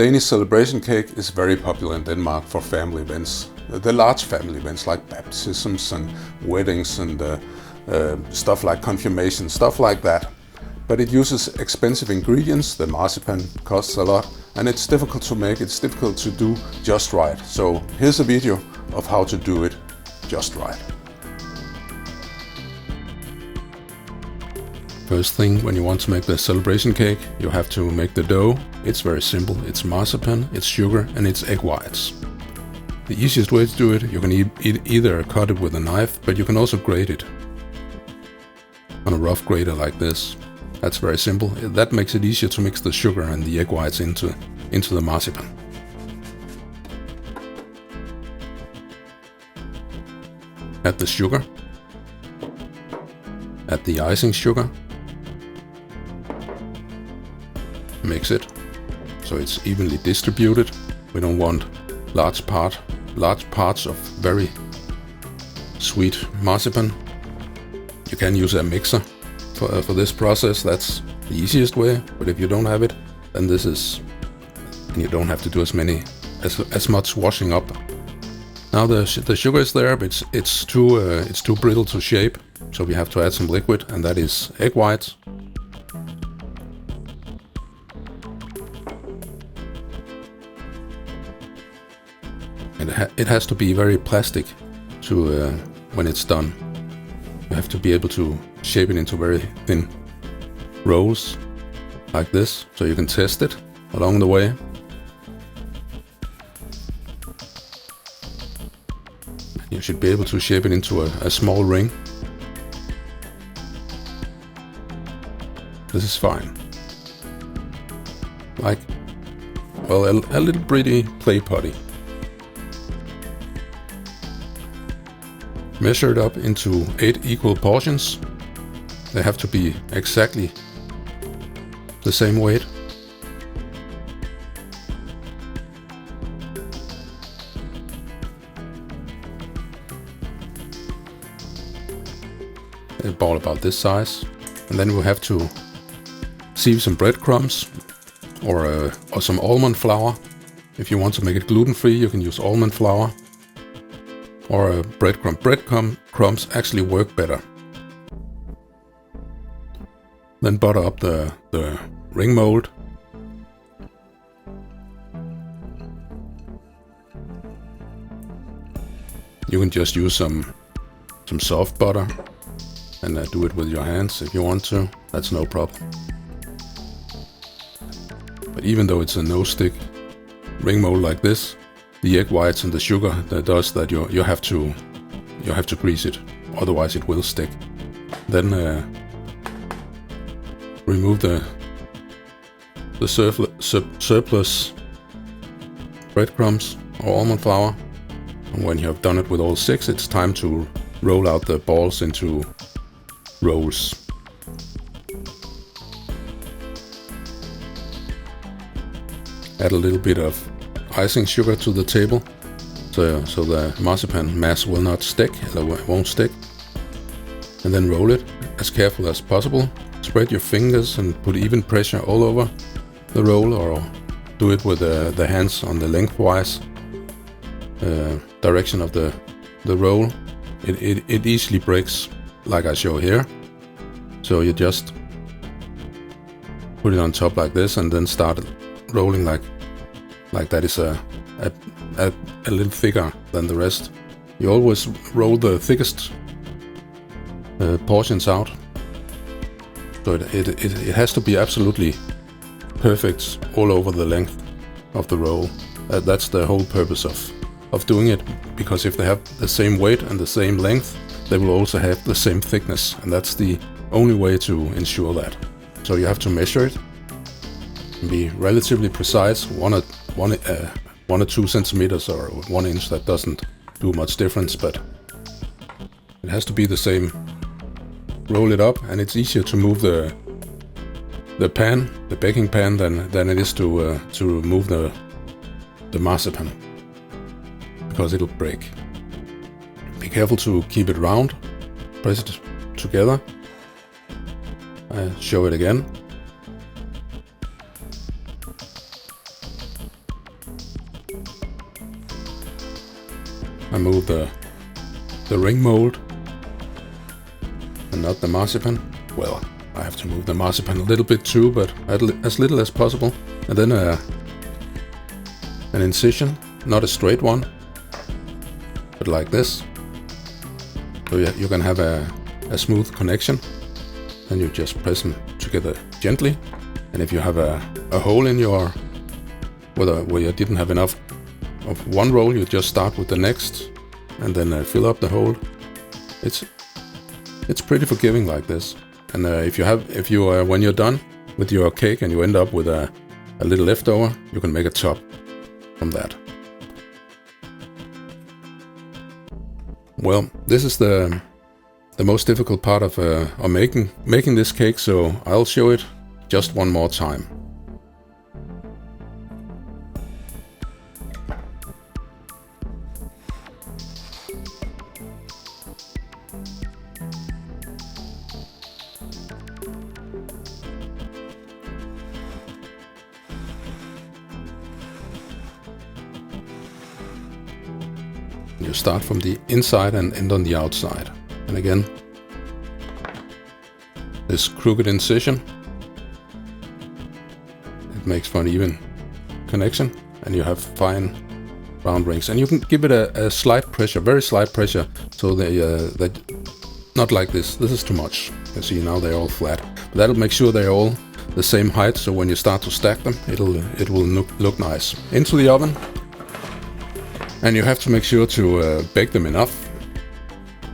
Danish celebration cake is very popular in Denmark for family events. The large family events like baptisms and weddings and stuff like confirmation, stuff like that. But it uses expensive ingredients, the marzipan costs a lot, and it's difficult to make, it's difficult to do just right. So here's a video of how to do it just right. First thing, when you want to make the celebration cake, you have to make the dough. It's very simple. It's marzipan, it's sugar, and it's egg whites. The easiest way to do it, you can either cut it with a knife, but you can also grate it on a rough grater like this. That's very simple. That makes it easier to mix the sugar and the egg whites into the marzipan. Add the sugar. Add the icing sugar. Mix it so it's evenly distributed. We don't want large parts of very sweet marzipan. You can use a mixer for this process. That's the easiest way, but if you don't have it, then you don't have to do as much washing up. Now the sugar is there, but it's too brittle to shape, so we have to add some liquid, and that is egg whites. And it has to be very plastic when it's done. You have to be able to shape it into very thin rolls like this, so you can test it along the way. You should be able to shape it into a small ring. This is fine. Like, well, a little pretty clay potty. Measure it up into 8 equal portions. They have to be exactly the same weight. A ball about this size. And then we have to sieve some breadcrumbs or some almond flour. If you want to make it gluten-free, you can use almond flour. Or breadcrumb. Breadcrumbs actually work better. Then butter up the ring mold. You can just use some soft butter and do it with your hands if you want to. That's no problem. But even though it's a no-stick ring mold like this, the egg whites and the sugar that does that you have to grease it, otherwise it will stick. Then remove the surplus breadcrumbs or almond flour, and when you have done it with all 6, it's time to roll out the balls into rolls. Add a little bit of icing sugar to the table, so the marzipan mass will not stick, won't stick. And then roll it as careful as possible. Spread your fingers and put even pressure all over the roll, or do it with the hands on the lengthwise direction of the roll. It easily breaks, like I show here. So you just put it on top like this, and then start rolling like that is a little thicker than the rest. You always roll the thickest portions out. So it has to be absolutely perfect all over the length of the roll. That's the whole purpose of doing it, because if they have the same weight and the same length, they will also have the same thickness, and that's the only way to ensure that. So you have to measure it and be relatively precise. 1 or 2 centimeters or 1 inch, that doesn't do much difference, but it has to be the same. Roll it up, and it's easier to move the baking pan, than it is to move the marzipan, because it'll break. Be careful to keep it round. Press it together. I'll show it again. I move the ring mold and not the marzipan. Well, I have to move the marzipan a little bit too, but as little as possible. And then an incision, not a straight one, but like this. So you can have a smooth connection. Then you just press them together gently. And if you have a hole in your, where you didn't have enough of one roll, you just start with the next and then fill up the hole. It's pretty forgiving like this. And when you're done with your cake and you end up with a little leftover, you can make a top from that. Well, this is the most difficult part of making this cake, so I'll show it just one more time. You start from the inside and end on the outside. And again, this crooked incision, it makes for an even connection, and you have fine round rings. And you can give it a slight pressure, very slight pressure, so that not like this. This is too much. You see now they're all flat. But that'll make sure they're all the same height, so when you start to stack them, it will look nice. Into the oven. And you have to make sure to bake them enough.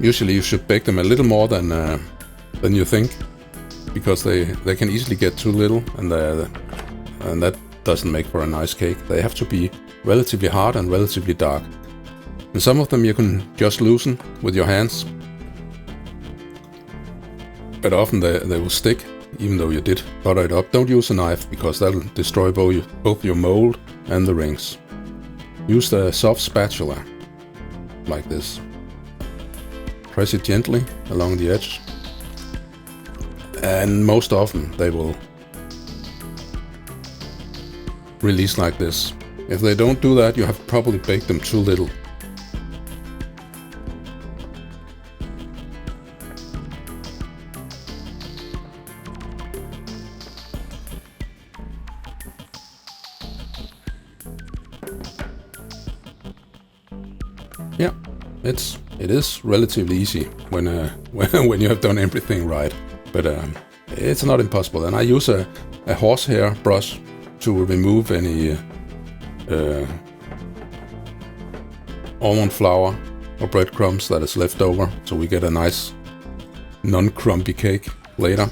Usually you should bake them a little more than you think, because they can easily get too little, and that doesn't make for a nice cake. They have to be relatively hard and relatively dark. And some of them you can just loosen with your hands, but often they will stick, even though you did butter it up. Don't use a knife, because that'll destroy both your mold and the rings. Use the soft spatula, like this. Press it gently along the edge, and most often they will release like this. If they don't do that, you have probably baked them too little. Yeah, it is relatively easy when you have done everything right, but it's not impossible. And I use a horsehair brush to remove any almond flour or breadcrumbs that is left over, so we get a nice non-crumbly cake later.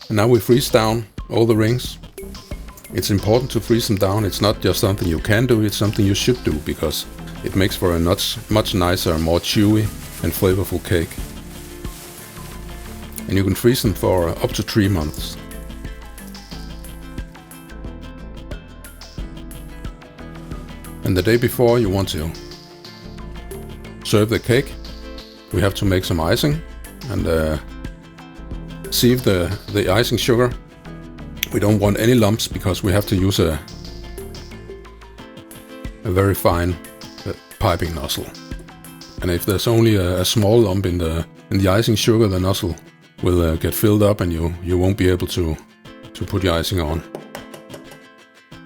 And now we freeze down all the rings. It's important to freeze them down. It's not just something you can do, it's something you should do, because it makes for a much nicer, more chewy and flavorful cake. And you can freeze them for up to 3 months. And the day before you want to serve the cake, we have to make some icing and sieve the icing sugar. We don't want any lumps, because we have to use a very fine piping nozzle. And if there's only a small lump in the icing sugar, the nozzle will get filled up, and you won't be able to put your icing on.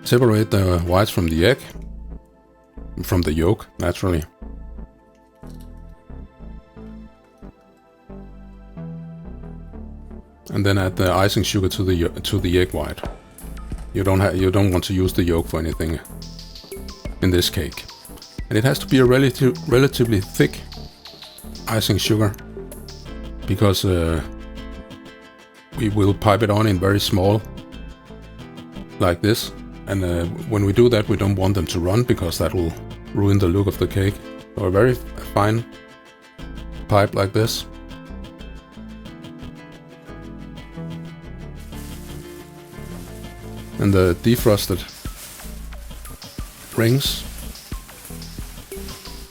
Separate the whites from the egg, from the yolk, naturally. And then add the icing sugar to the egg white. You don't want to use the yolk for anything in this cake. And it has to be a relatively thick icing sugar, because we will pipe it on in very small, like this. And when we do that, we don't want them to run, because that will ruin the look of the cake. So a very fine pipe like this. And the defrosted rings,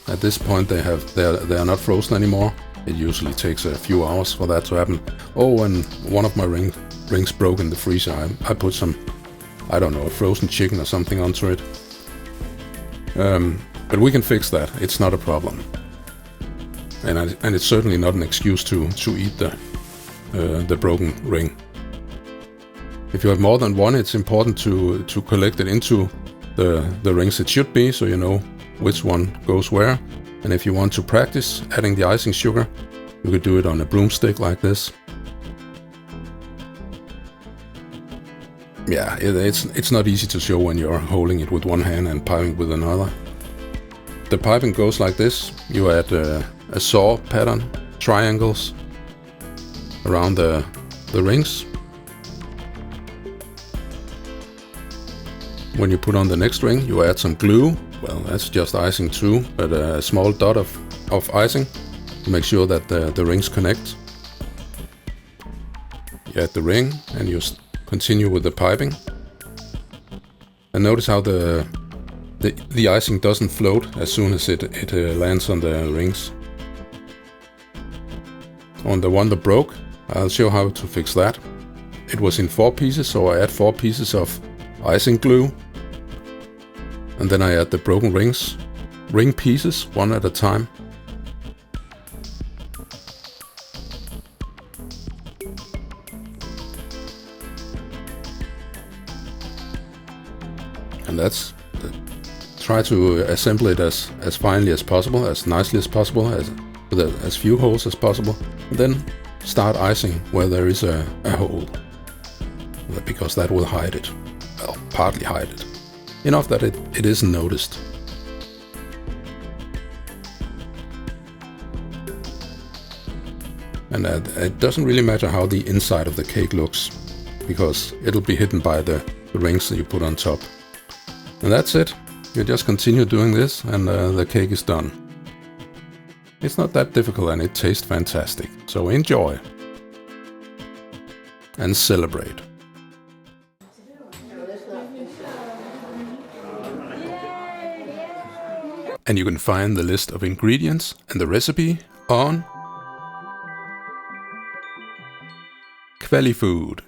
at this point they are not frozen anymore. It usually takes a few hours for that to happen. Oh, and one of my rings broke in the freezer. I put some, I don't know, a frozen chicken or something onto it. But we can fix that. It's not a problem. And it's certainly not an excuse to eat the broken ring. If you have more than one, it's important to collect it into the rings it should be, so you know which one goes where. And if you want to practice adding the icing sugar, you could do it on a broomstick like this. Yeah, it's not easy to show when you're holding it with one hand and piping with another. The piping goes like this. You add a saw pattern, triangles around the rings. When you put on the next ring, you add some glue. Well, that's just icing too, but a small dot of icing to make sure that the rings connect. You add the ring and you continue with the piping. And notice how the icing doesn't float as soon as it lands on the rings. On the one that broke, I'll show how to fix that. It was in 4 pieces, so I add 4 pieces of icing glue. And then I add the broken ring pieces, one at a time. And try to assemble it as finely as possible, as nicely as possible, with as few holes as possible. And then start icing where there is a hole, because that will hide it. Well, partly hide it. Enough that it isn't noticed. And it doesn't really matter how the inside of the cake looks, because it'll be hidden by the rings that you put on top. And that's it. You just continue doing this and the cake is done. It's not that difficult and it tastes fantastic. So enjoy and celebrate. And you can find the list of ingredients and the recipe on kvalifood.